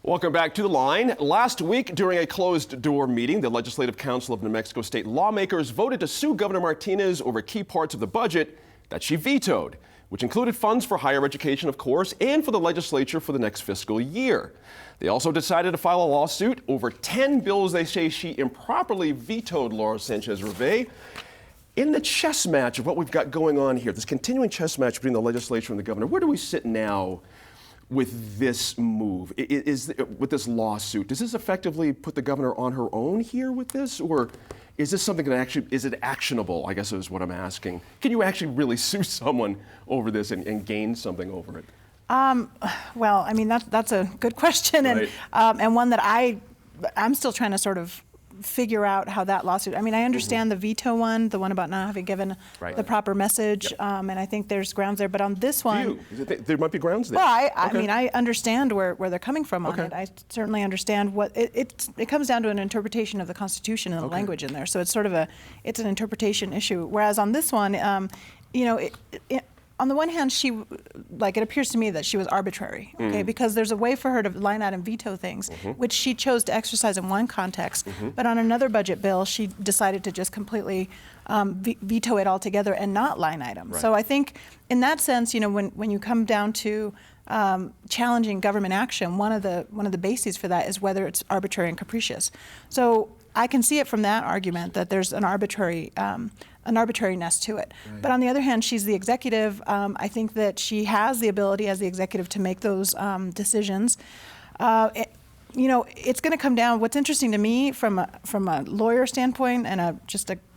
Welcome back to The Line. Last week, during a closed-door meeting, the Legislative Council of New Mexico state lawmakers voted to sue Governor Martinez over key parts of the budget that she vetoed, which included funds for higher education, of course, and for the legislature for the next fiscal year. They also decided to file a lawsuit over 10 bills they say she improperly vetoed, Laura Sanchez-Rivey. In the chess match of what we've got going on here, this continuing chess match between the legislature and the governor, where do we sit now with this move, with this lawsuit? Does this effectively put the governor on her own here with this, or is this something that actually, is it actionable, I guess is what I'm asking? Can you actually really sue someone over this and gain something over it? Well, I mean, that's a good question, Right. and one that I'm still trying to sort of figure out how that lawsuit, I mean, I understand the veto one, the one about not having given the proper message, and I think there's grounds there, but on this one, There might be grounds there. well, I mean, I understand where they're coming from on it. I certainly understand what, it comes down to an interpretation of the Constitution and the language in there, so it's sort of it's an interpretation issue, whereas on this one, you know, on the one hand, it appears to me that she was arbitrary, okay? Because there's a way for her to line out and veto things, which she chose to exercise in one context, but on another budget bill, she decided to just completely veto it altogether and not line item. Right. So I think in that sense, you know, when you come down to challenging government action, one of the bases for that is whether it's arbitrary and capricious. So I can see it from that argument that there's an arbitrariness to it. Right. But on the other hand, she's the executive. I think that she has the ability as the executive to make those decisions. You know, it's going to come down. What's interesting to me from a lawyer standpoint and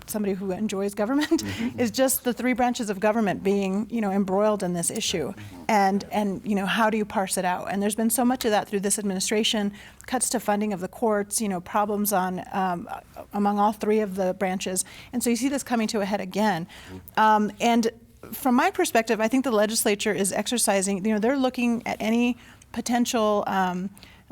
somebody who enjoys government is just the three branches of government being, you know, embroiled in this issue, and you know, how do you parse it out? And there's been so much of that through this administration, cuts to funding of the courts, you know, problems on among all three of the branches, and so you see this coming to a head again. And from my perspective, I think the legislature is exercising, you know, they're looking at any potential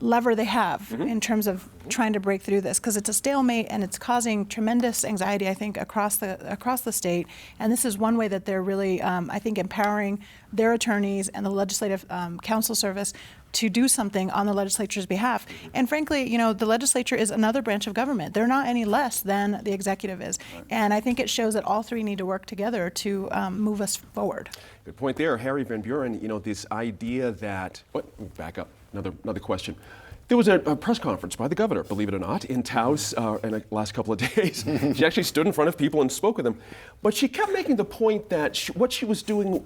lever they have in terms of trying to break through this, because it's a stalemate and it's causing tremendous anxiety, I think, across the state. And this is one way that they're really, I think, empowering their attorneys and the legislative counsel service to do something on the legislature's behalf. And frankly, you know, the legislature is another branch of government. They're not any less than the executive is. Right. And I think it shows that all three need to work together to move us forward. Good point there, Harry Van Buren. You know, this idea that, back up, another question. There was a press conference by the governor, believe it or not, in Taos in the last couple of days. She actually stood in front of people and spoke with them. But she kept making the point that what she was doing,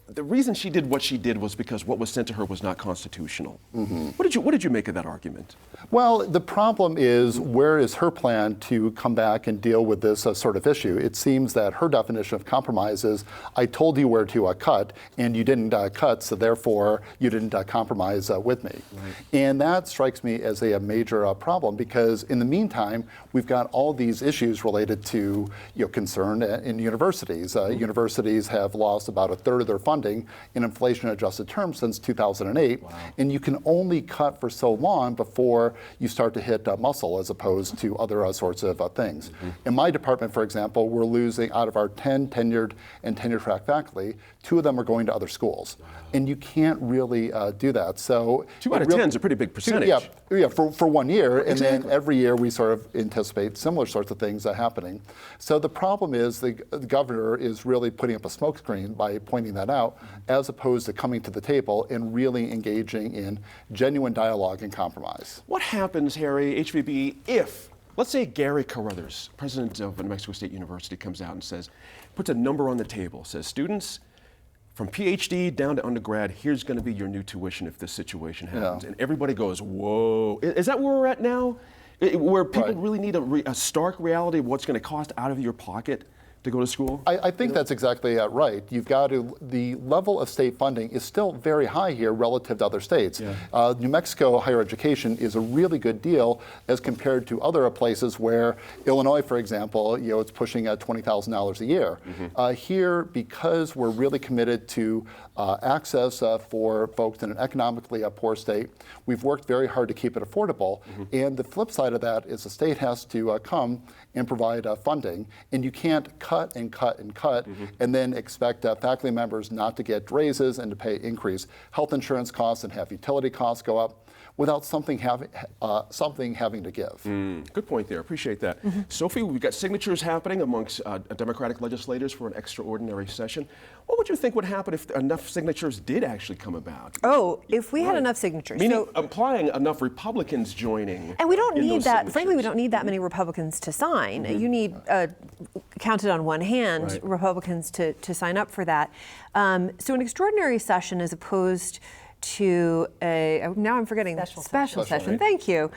the reason she did what she did was because what was sent to her was not constitutional. What did you make of that argument? Well, the problem is, where is her plan to come back and deal with this sort of issue? It seems that her definition of compromise is, I told you where to cut, and you didn't cut, so therefore you didn't compromise with me. Right. And that strikes me as a major problem, because in the meantime, we've got all these issues related to, you know, concern in universities. Universities have lost about a third of their funding in inflation-adjusted terms since 2008, and you can only cut for so long before you start to hit muscle, as opposed to other sorts of things. In my department, for example, we're losing, out of our 10 tenured and tenure-track faculty, 2 of them are going to other schools, and you can't really do that. So 2 out of 10 is a pretty big percentage. Yeah, for 1 year, and then every year we sort of anticipate similar sorts of things happening. So the problem is the governor is really putting up a smokescreen by pointing that out, as opposed to coming to the table and really engaging in genuine dialogue and compromise. What happens, Harry, HVB, if, let's say Gary Carruthers, president of New Mexico State University, comes out and puts a number on the table, says, students, from PhD down to undergrad, here's going to be your new tuition if this situation happens. And everybody goes, whoa. Is that where we're at now? Where people really need a stark reality of what's going to cost out of your pocket to go to school? I think that's exactly right. You've got to, the level of state funding is still very high here relative to other states. New Mexico higher education is a really good deal as compared to other places where Illinois, for example, you know, it's pushing $20,000 a year. Here, because we're really committed to access for folks in an economically poor state, we've worked very hard to keep it affordable. And the flip side of that is the state has to come and provide funding, and you can't cut and cut and cut and then expect faculty members not to get raises and to pay increased health insurance costs and have utility costs go up. without something having to give. Good point there. Appreciate that. Sophie, we've got signatures happening amongst Democratic legislators for an extraordinary session. What would you think would happen if enough signatures did actually come about? Oh, if we had enough signatures. Meaning implying enough Republicans joining. And we don't in need those that. signatures. Frankly, we don't need that many Republicans to sign. You need, counted on one hand, Right. Republicans to sign up for that. So an extraordinary session as opposed to now I'm forgetting, special session, right. thank you,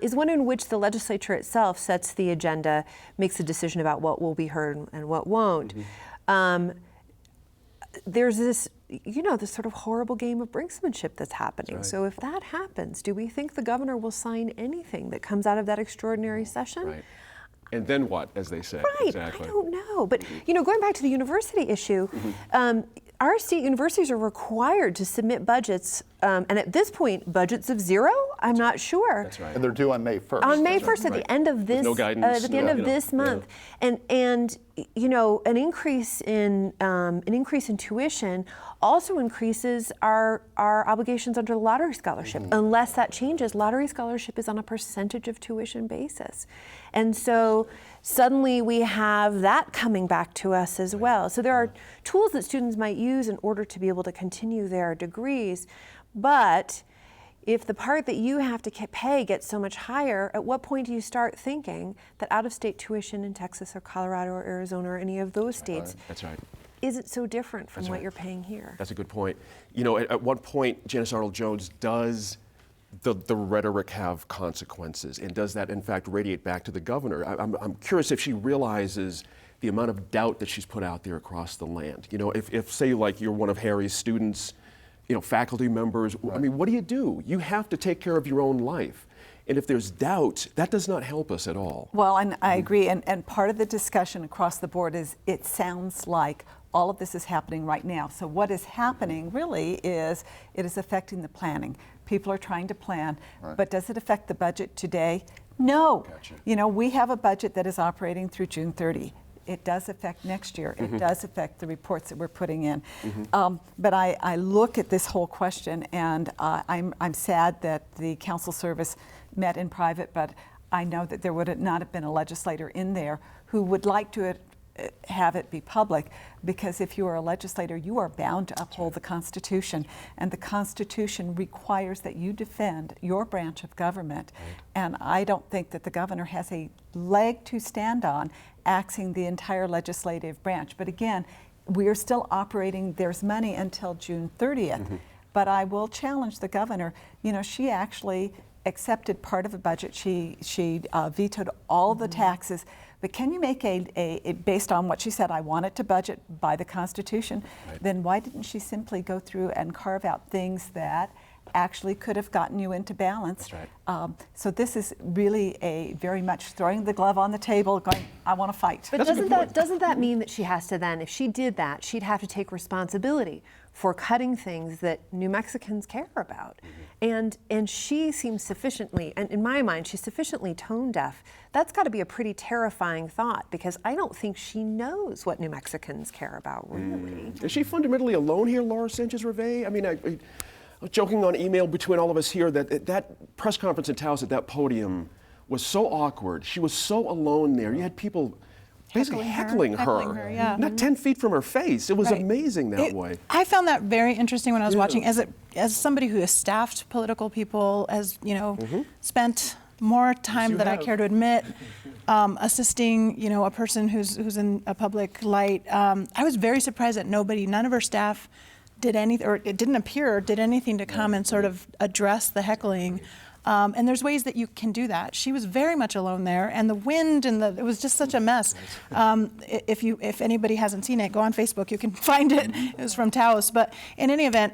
is one in which the legislature itself sets the agenda, makes a decision about what will be heard and what won't. There's this, this sort of horrible game of brinksmanship that's happening. Right. So if that happens, do we think the governor will sign anything that comes out of that extraordinary session? Right. And then what, as they say? Right, Exactly. I don't know. But, going back to the university issue, our state universities are required to submit budgets, and at this point, budgets of zero? I'm not sure. That's right. And they're due on May 1st. On May 1st, at Right. the end of this, no guidance, at the end of this month, and an increase in tuition also increases our obligations under the lottery scholarship. Unless that changes, lottery scholarship is on a percentage of tuition basis, and so suddenly we have that coming back to us as well. So there are tools that students might use in order to be able to continue their degrees, but if the part that you have to pay gets so much higher, at what point do you start thinking that out-of-state tuition in Texas or Colorado or Arizona or any of those states That's right. isn't so different from what you're paying here? That's a good point. At one point, Janice Arnold-Jones, does the rhetoric have consequences? And does that, in fact, radiate back to the governor? I'm curious if she realizes the amount of doubt that she's put out there across the land. If say, like, you're one of Harry's students, faculty members, I mean, what do? You have to take care of your own life. And if there's doubt, that does not help us at all. Well, and I agree. And part of the discussion across the board is it sounds like all of this is happening right now. So what is happening really is it is affecting the planning. People are trying to plan, but does it affect the budget today? No. Gotcha. We have a budget that is operating through June 30. It does affect next year. It does affect the reports that we're putting in. But I look at this whole question, and I'm sad that the council service met in private, but I know that there would not have been a legislator in there who would like to have it be public, because if you are a legislator, you are bound to uphold the Constitution, and the Constitution requires that you defend your branch of government. And I don't think that the governor has a leg to stand on axing the entire legislative branch. But again, we are still operating, there's money until June 30th. But I will challenge the governor. She actually accepted part of a budget. She vetoed all the taxes. But can you make based on what she said, I want it to budget by the Constitution, then why didn't she simply go through and carve out things that actually could have gotten you into balance? That's right. So this is really a very much throwing the glove on the table, going, I want to fight. But doesn't that mean that she has to then, if she did that, she'd have to take responsibility for cutting things that New Mexicans care about? And she seems sufficiently, and in my mind, she's sufficiently tone deaf. That's got to be a pretty terrifying thought, because I don't think she knows what New Mexicans care about, really. Is she fundamentally alone here, Laura Sanchez-Rivey? I mean, I was joking on email between all of us here that press conference in Taos at that podium was so awkward. She was so alone there. You had people basically heckling her, yeah. not 10 feet from her face. It was Right. amazing that way. I found that very interesting when I was watching. As somebody who has staffed political people, spent more time you than I have. care to admit, assisting a person who's in a public light. I was very surprised that none of her staff did anything, or it didn't appear did anything to come and sort of address the heckling. And there's ways that you can do that. She was very much alone there, and the wind it was just such a mess. If anybody hasn't seen it, go on Facebook. You can find it. It was from Taos. But in any event,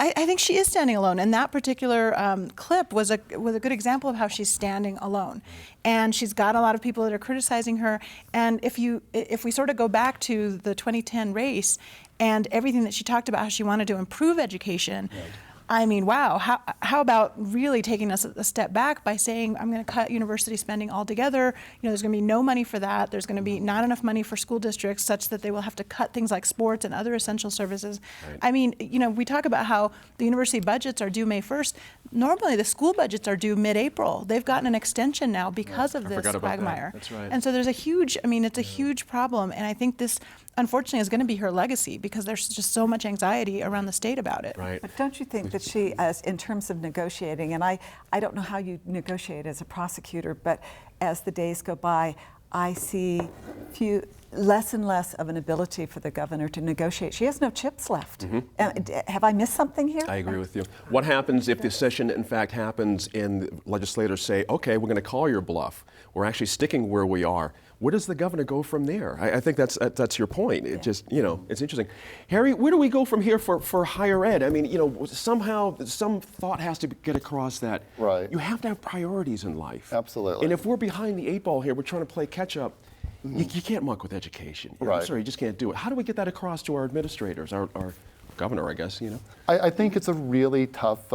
I think she is standing alone, and that particular clip was a good example of how she's standing alone. And she's got a lot of people that are criticizing her. And if we sort of go back to the 2010 race and everything that she talked about, how she wanted to improve education. I mean, wow, how about really taking us a step back by saying, I'm going to cut university spending altogether. There's going to be no money for that. There's going to be not enough money for school districts such that they will have to cut things like sports and other essential services. Right. I mean, we talk about how the university budgets are due May 1st. Normally, the school budgets are due mid-April. They've gotten an extension now because of this forgot about that. quagmire. That's right. And so there's it's a huge problem. And I think this, unfortunately, is going to be her legacy because there's just so much anxiety around the state about it. Right. But don't you think that she, as in terms of negotiating, and I don't know how you negotiate as a prosecutor, but as the days go by, I see less and less of an ability for the governor to negotiate. She has no chips left. Have I missed something here? I agree with you. What happens if the session, in fact, happens and legislators say, okay, we're going to call your bluff. We're actually sticking where we are. Where does the governor go from there? I think that's your point. It just, it's interesting. Harry, where do we go from here for higher ed? I mean, somehow some thought has to get across that Right. you have to have priorities in life. Absolutely. And if we're behind the 8 ball here, we're trying to play catch up. You can't muck with education. I'm Right. sorry, you just can't do it. How do we get that across to our administrators, our governor, I guess, I think it's a really tough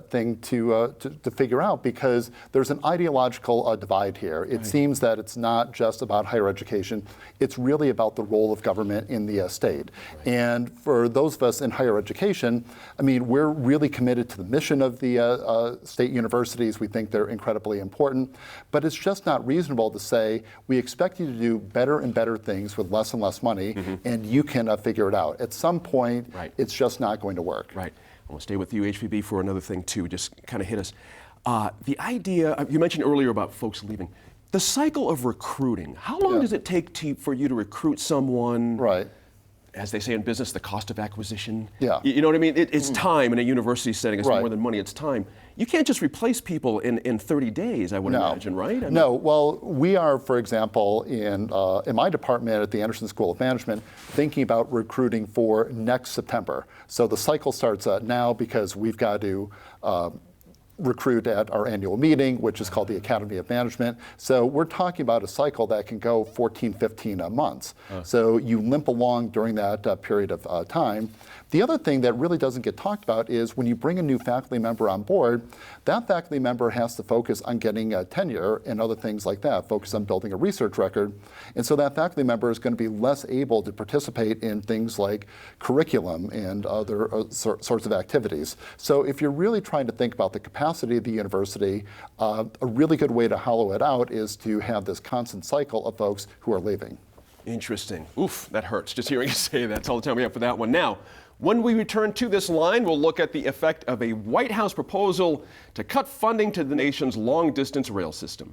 thing to figure out because there's an ideological divide here. It seems that it's not just about higher education. It's really about the role of government in the state. And for those of us in higher education, I mean, we're really committed to the mission of the state universities. We think they're incredibly important. But it's just not reasonable to say, we expect you to do better and better things with less and less money, and you can figure it out. At some point, Right. it's just not going to work. Right. I want to stay with you, HPB, for another thing, too. Just kind of hit us. The idea, you mentioned earlier about folks leaving. The cycle of recruiting, how long Yeah. does it take for you to recruit someone? Right. As they say in business, the cost of acquisition. Yeah. You know what I mean? It's time in a university setting. It's Right. more than money, it's time. You can't just replace people in 30 days, I would imagine, right? I mean, No. Well, we are, for example, in my department at the Anderson School of Management, thinking about recruiting for next September. So the cycle starts now because we've got to recruit at our annual meeting, which is called the Academy of Management. So we're talking about a cycle that can go 14, 15 months. So you limp along during that period of time. The other thing that really doesn't get talked about is when you bring a new faculty member on board, that faculty member has to focus on getting tenure and other things like that, focus on building a research record. And so that faculty member is going to be less able to participate in things like curriculum and other sorts of activities. So if you're really trying to think about the capacity of the university, a really good way to hollow it out is to have this constant cycle of folks who are leaving. Interesting. Oof, that hurts just hearing you say that. That's all the time we have for that one. Now, when we return to this line, we'll look at the effect of a White House proposal to cut funding to the nation's long-distance rail system.